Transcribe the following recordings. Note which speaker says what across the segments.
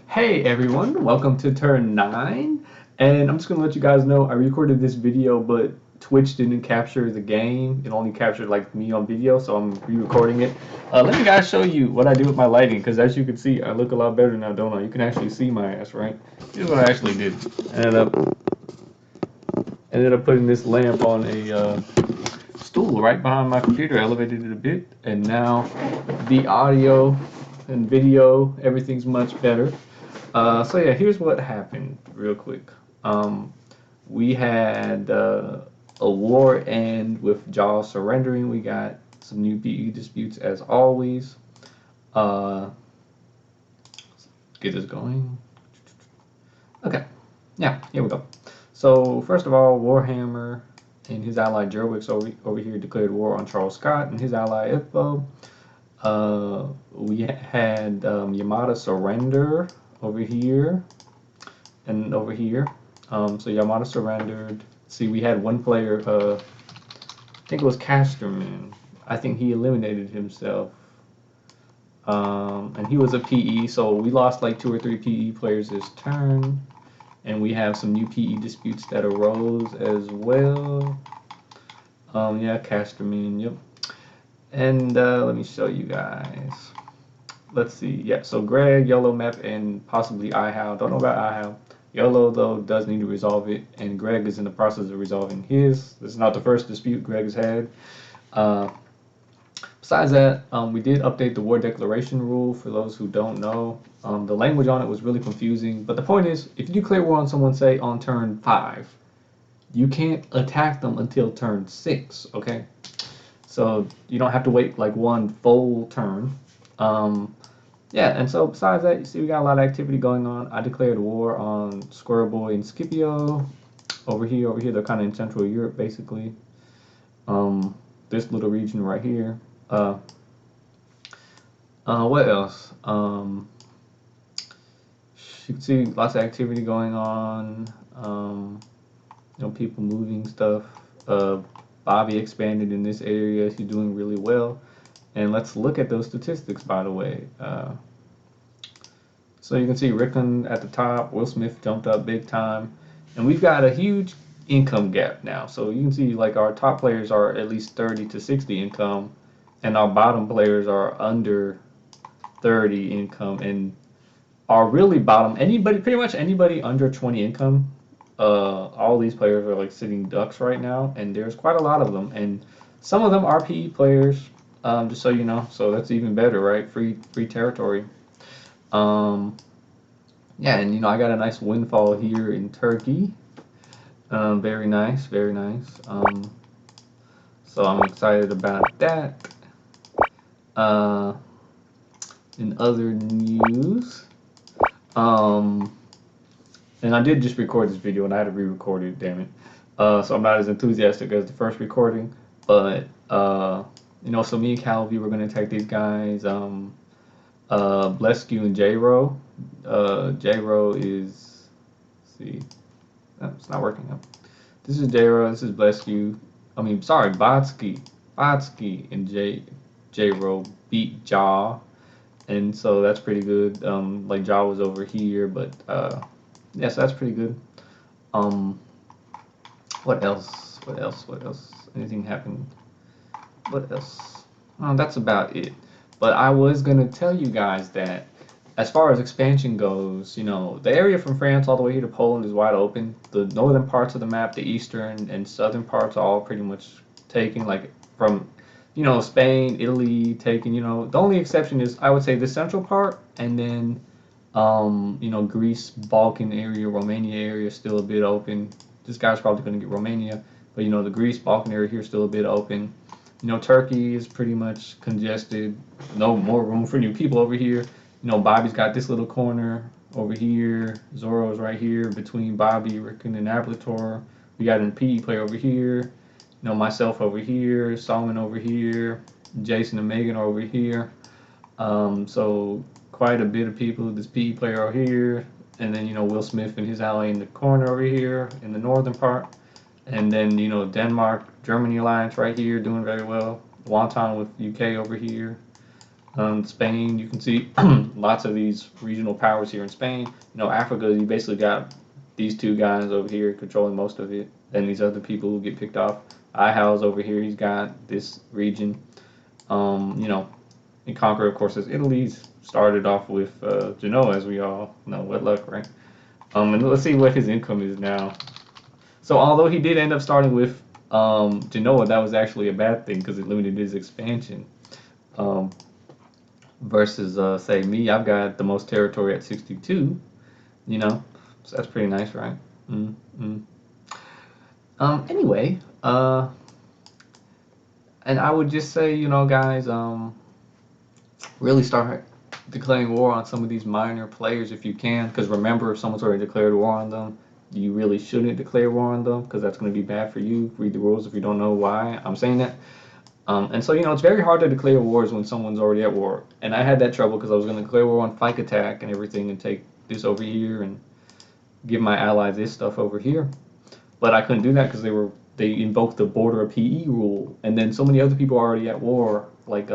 Speaker 1: Hey everyone, welcome to turn 9. And I'm just gonna let you guys know I recorded this video, but Twitch didn't capture the game. It only captured like me on video, so I'm re-recording it. Let me guys show you what I do with my lighting, because as you can see, I look a lot better now, don't I? You can actually see my ass, right? Here's what I actually did. Ended up, ended up putting this lamp on a stool right behind my computer, elevated it a bit, and now the audio and video, everything's much better. So yeah, here's what happened real quick. Um, we had a war end with Jaw surrendering. We got some new PE disputes as always. Uh, get this going. Okay, yeah, here we go. So first of all, Warhammer and his ally Jerwix over here declared war on Charles Scott and his ally Ifbo. We had Yamada surrender over here and over here. So Yamada surrendered. See, we had one player, I think it was Casterman. I think he eliminated himself. And he was a PE, so we lost like 2 or 3 PE players this turn. And we have some new PE disputes that arose as well. Yeah, Casterman, yep. And let me show you guys. Let's see. Yeah, so Greg, Yellow Map, and possibly iHow. Don't know about iHow. Yellow, though, does need to resolve it, and Greg is in the process of resolving his. This is not the first dispute Greg has had. Uh, Besides that, we did update the war declaration rule for those who don't know. The language on it was really confusing, but the point is, if you declare war on someone, say, on turn 5, you can't attack them until turn 6, okay? So you don't have to wait like one full turn. Um, Yeah, and so besides that, you see we got a lot of activity going on. I declared war on Squirrel Boy and Scipio. Over here, they're kind of in Central Europe, basically. Um, this little region right here. Uh, what else? You can see lots of activity going on. People moving stuff. Uh, Bobby expanded in this area. He's doing really well. And let's look at those statistics, by the way. So you can see Rickon at the top, Will Smith jumped up big time, and we've got a huge income gap now. So you can see like our top players are at least 30 to 60 income, and our bottom players are under 30 income, and our really bottom anybody pretty much anybody under 20 income. All these players are like sitting ducks right now, and there's quite a lot of them, and some of them are PE players. Just so you know, so that's even better, right? Free territory. Um, Yeah, and I got a nice windfall here in Turkey. Very nice, very nice. So I'm excited about that. Uh, in other news, um, and I did just record this video and I had to re-record it, damn it. So I'm not as enthusiastic as the first recording, but so me and Calvi were gonna attack these guys. Blescu and J-Ro. J-Ro is, let's see, no, it's not working. No. This is J-Ro, this is Blescu. I mean, sorry, Botsky. Botsky and J-Ro beat Jaw. And so that's pretty good. Like Jaw was over here, but yeah, so that's pretty good. Um, what else? What else? What else? Anything happened? What else? That's about it. But I was gonna tell you guys that as far as expansion goes, the area from France all the way here to Poland is wide open. The northern parts of the map, the eastern and southern parts are all pretty much taken, like from, Spain, Italy taken, the only exception is I would say the central part and then, Greece, Balkan area, Romania area is still a bit open. This guy's probably going to get Romania, but the Greece, Balkan area here is still a bit open. Turkey is pretty much congested. No more room for new people over here. Bobby's got this little corner over here. Zoro's right here between Bobby, Rickon, and Ablator. We got an PE player over here. Myself over here. Solomon over here. Jason and Megan are over here. So quite a bit of people. This PE player over here. And then, Will Smith and his ally in the corner over here in the northern part. And then, Denmark, Germany alliance right here doing very well. Wonton with UK over here. Spain, you can see lots of these regional powers here in Spain. Africa, you basically got these two guys over here controlling most of it. Then these other people who get picked off. Ihal's over here, he's got this region. You know, and conquer, of course, is Italy's started off with Genoa, as we all know. What luck, right? And let's see what his income is now. So although he did end up starting with Genoa, that was actually a bad thing because it limited his expansion. Um, versus say me, I've got the most territory at 62. You know, so that's pretty nice, right? Mm-hmm. Anyway, and I would just say, guys, really start declaring war on some of these minor players if you can, because remember, if someone's already declared war on them, you really shouldn't declare war on them because that's going to be bad for you. Read the rules if you don't know why I'm saying that. And so, it's very hard to declare wars when someone's already at war. And I had that trouble because I was going to declare war on Fike Attack and everything and take this over here and give my allies this stuff over here. But I couldn't do that because they invoked the border of PE rule. And then so many other people are already at war, like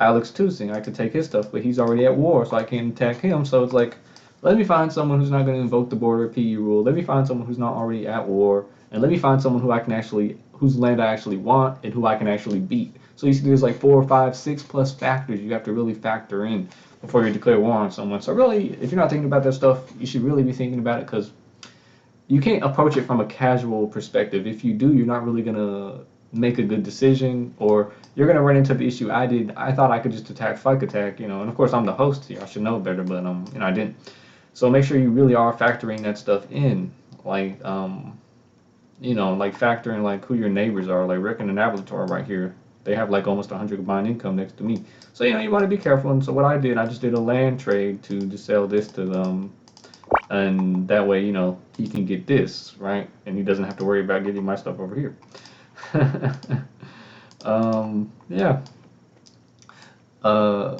Speaker 1: Alex Tusing. I could take his stuff, but he's already at war, so I can't attack him. So it's like, let me find someone who's not going to invoke the border of PE rule. Let me find someone who's not already at war, and let me find someone whose land I actually want and who I can actually beat. So you see, there's like 4, 5, 6 plus factors you have to really factor in before you declare war on someone. So really, if you're not thinking about that stuff, you should really be thinking about it because you can't approach it from a casual perspective. If you do, you're not really gonna make a good decision, or you're gonna run into the issue I did. I thought I could just attack, Fike Attack, and of course I'm the host here. I should know better, but I didn't. So make sure you really are factoring that stuff in, like like factoring like who your neighbors are. Like Rick and Ablator right here, they have like almost 100 combined income next to me. So you want to be careful. And so what I did, I just did a land trade to just sell this to them, and that way he can get this right, and he doesn't have to worry about getting my stuff over here. Yeah. Uh,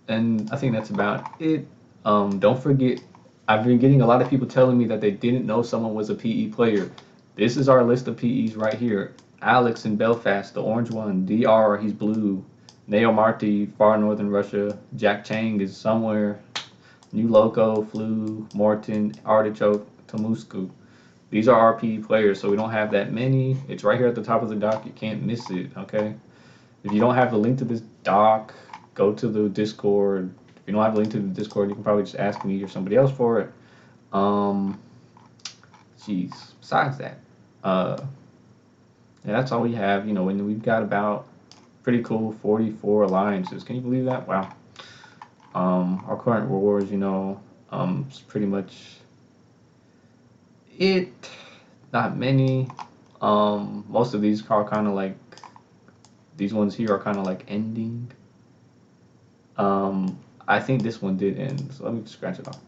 Speaker 1: and I think that's about it. Don't forget, I've been getting a lot of people telling me that they didn't know someone was a PE player. This is our list of PEs right here. Alex in Belfast, the orange one. DR, he's blue. Neo Marti, far northern Russia. Jack Chang is somewhere. New Loco, Flu, Morton, Artichoke, Tomusku. These are our PE players, so we don't have that many. It's right here at the top of the doc. You can't miss it, okay? If you don't have the link to this doc, go to the Discord. If you don't have the link to the Discord, you can probably just ask me or somebody else for it. Um, Jeez. Besides that, yeah, that's all we have. And we've got about pretty cool 44 alliances. Can you believe that? Wow. Our current wars, it's pretty much it. Not many. Most of these are kind of like, these ones here are kind of like ending. I think this one did end, so let me scratch it off.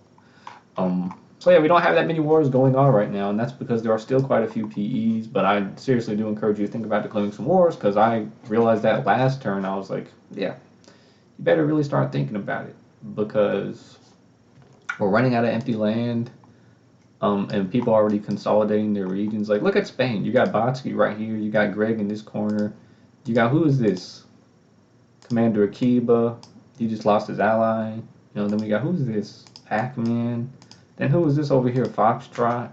Speaker 1: So yeah, we don't have that many wars going on right now, and that's because there are still quite a few PEs, but I seriously do encourage you to think about declaring some wars, because I realized that last turn, I was like, yeah, you better really start thinking about it, because we're running out of empty land, and people are already consolidating their regions. Like, look at Spain. You got Batsky right here. You got Greg in this corner. You got, who is this? Commander Akiba. He just lost his ally. Then we got, who's this? Pac-Man. Then who is this over here? Foxtrot.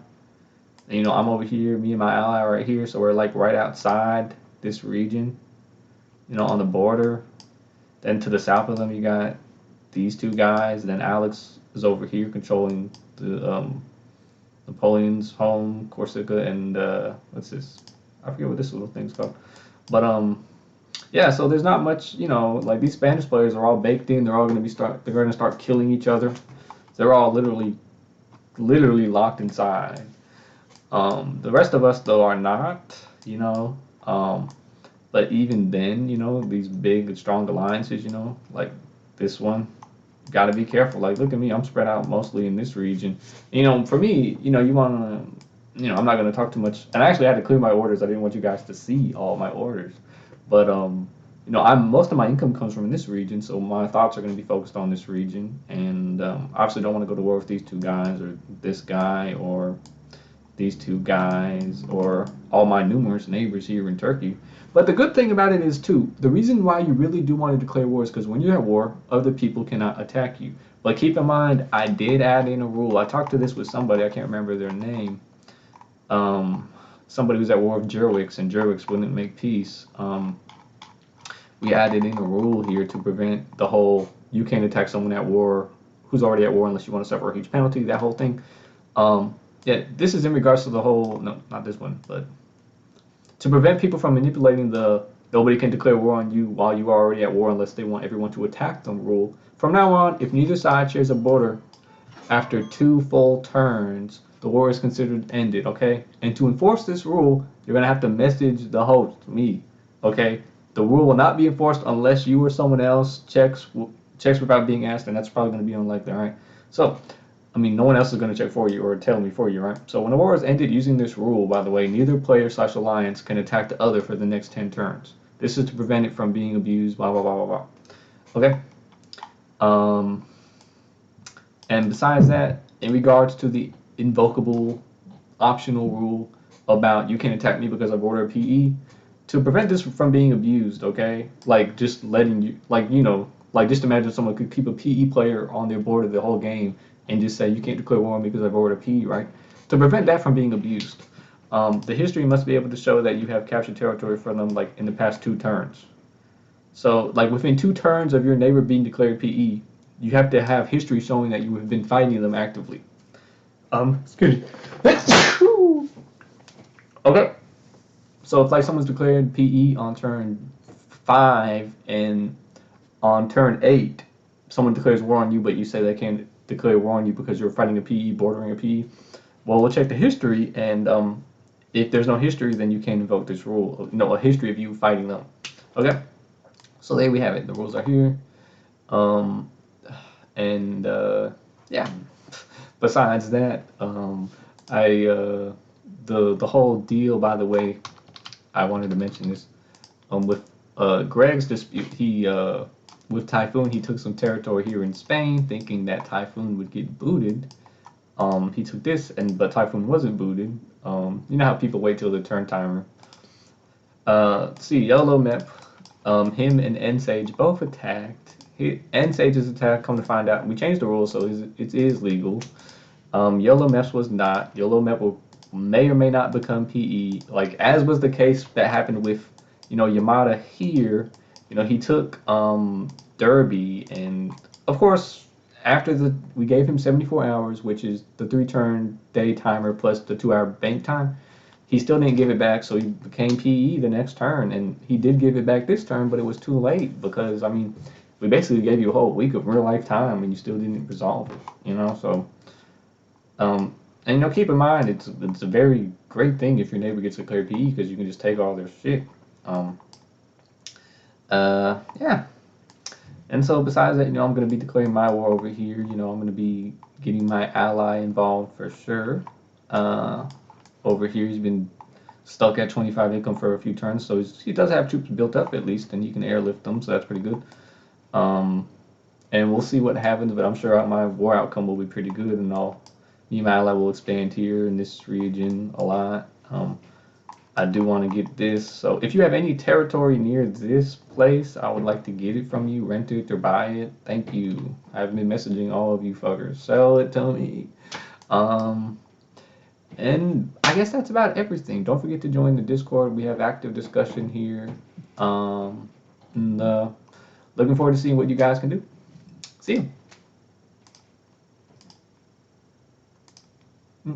Speaker 1: And, I'm over here. Me and my ally are right here. So we're like right outside this region, on the border. Then to the south of them, you got these two guys. And then Alex is over here controlling the Napoleon's home, Corsica, and what's this? I forget what this little thing's called. But yeah. So there's not much, like these Spanish players are all baked in. They're all going to they're going to start killing each other. They're all literally locked inside. The rest of us though are not, but even then, these big and strong alliances, like this one, got to be careful. Like, look at me, I'm spread out mostly in this region. For me, you want to, I'm not going to talk too much. And I actually had to clear my orders. I didn't want you guys to see all my orders. But, most of my income comes from this region, so my thoughts are going to be focused on this region. And obviously don't want to go to war with these two guys or this guy or these two guys or all my numerous neighbors here in Turkey. But the good thing about it is too, the reason why you really do want to declare war is because when you're at war, other people cannot attack you. But keep in mind, I did add in a rule. I talked to this with somebody, I can't remember their name. Um, Somebody who's at war with Jerwix, and Jerwix wouldn't make peace. We added in a rule here to prevent the whole you can't attack someone at war who's already at war unless you want to suffer a huge penalty, that whole thing. Yeah, this is in regards to the whole, no, not this one, but to prevent people from manipulating the nobody can declare war on you while you are already at war unless they want everyone to attack them rule. From now on, if neither side shares a border after 2 full turns, the war is considered ended, okay? And to enforce this rule, you're going to have to message the host, me, okay? The rule will not be enforced unless you or someone else checks without being asked, and that's probably going to be unlikely, all right? So, I mean, no one else is going to check for you or tell me for you, right? So when a war is ended using this rule, by the way, neither player / alliance can attack the other for the next 10 turns. This is to prevent it from being abused, blah, blah, blah, blah, blah. Okay? Um, and besides that, in regards to the invocable optional rule about you can attack me because I've ordered PE, to prevent this from being abused, okay? Like just letting you, like, you know, like just imagine someone could keep a PE player on their board of the whole game and just say you can't declare war on me because I've ordered PE, right? To prevent that from being abused, the history must be able to show that you have captured territory for them like in the past 2 turns. So like within 2 turns of your neighbor being declared PE, you have to have history showing that you have been fighting them actively. Excuse me. Okay. So if like someone's declared PE on turn 5 and on turn 8, someone declares war on you, but you say they can't declare war on you because you're fighting a PE, bordering a PE, well, we'll check the history, and if there's no history, then you can't invoke this rule. No, a history of you fighting them. Okay? So there we have it. The rules are here. Um, and yeah. Besides that, the whole deal. By the way, I wanted to mention this. With Greg's dispute, he with Typhoon, he took some territory here in Spain, thinking that Typhoon would get booted. He took this, but Typhoon wasn't booted. You know how people wait till the turn timer. See, Yellow Mep, him and N-Sage both attacked. N-Sage's attack, come to find out, we changed the rules, so it is legal. Yellow Meps was not. Yellow Mep may or may not become PE, like as was the case that happened with, Yamada here. He took Derby, and of course, after we gave him 74 hours, which is the 3-turn day timer plus the 2-hour bank time. He still didn't give it back, so he became PE the next turn, and he did give it back this turn, but it was too late because, I mean, we basically gave you a whole week of real life time, and you still didn't resolve it, so, and keep in mind, it's a very great thing if your neighbor gets declared PE because you can just take all their shit, yeah, and so besides that, I'm going to be declaring my war over here, I'm going to be getting my ally involved for sure, over here. He's been stuck at 25 income for a few turns, so he does have troops built up at least, and he can airlift them, so that's pretty good. And we'll see what happens, but I'm sure my war outcome will be pretty good, and me and my ally will expand here in this region a lot. I do want to get this, so if you have any territory near this place, I would like to get it from you, rent it or buy it. Thank you. I've been messaging all of you fuckers. Sell it to me. And I guess that's about everything. Don't forget to join the Discord. We have active discussion here. And looking forward to seeing what you guys can do. See you.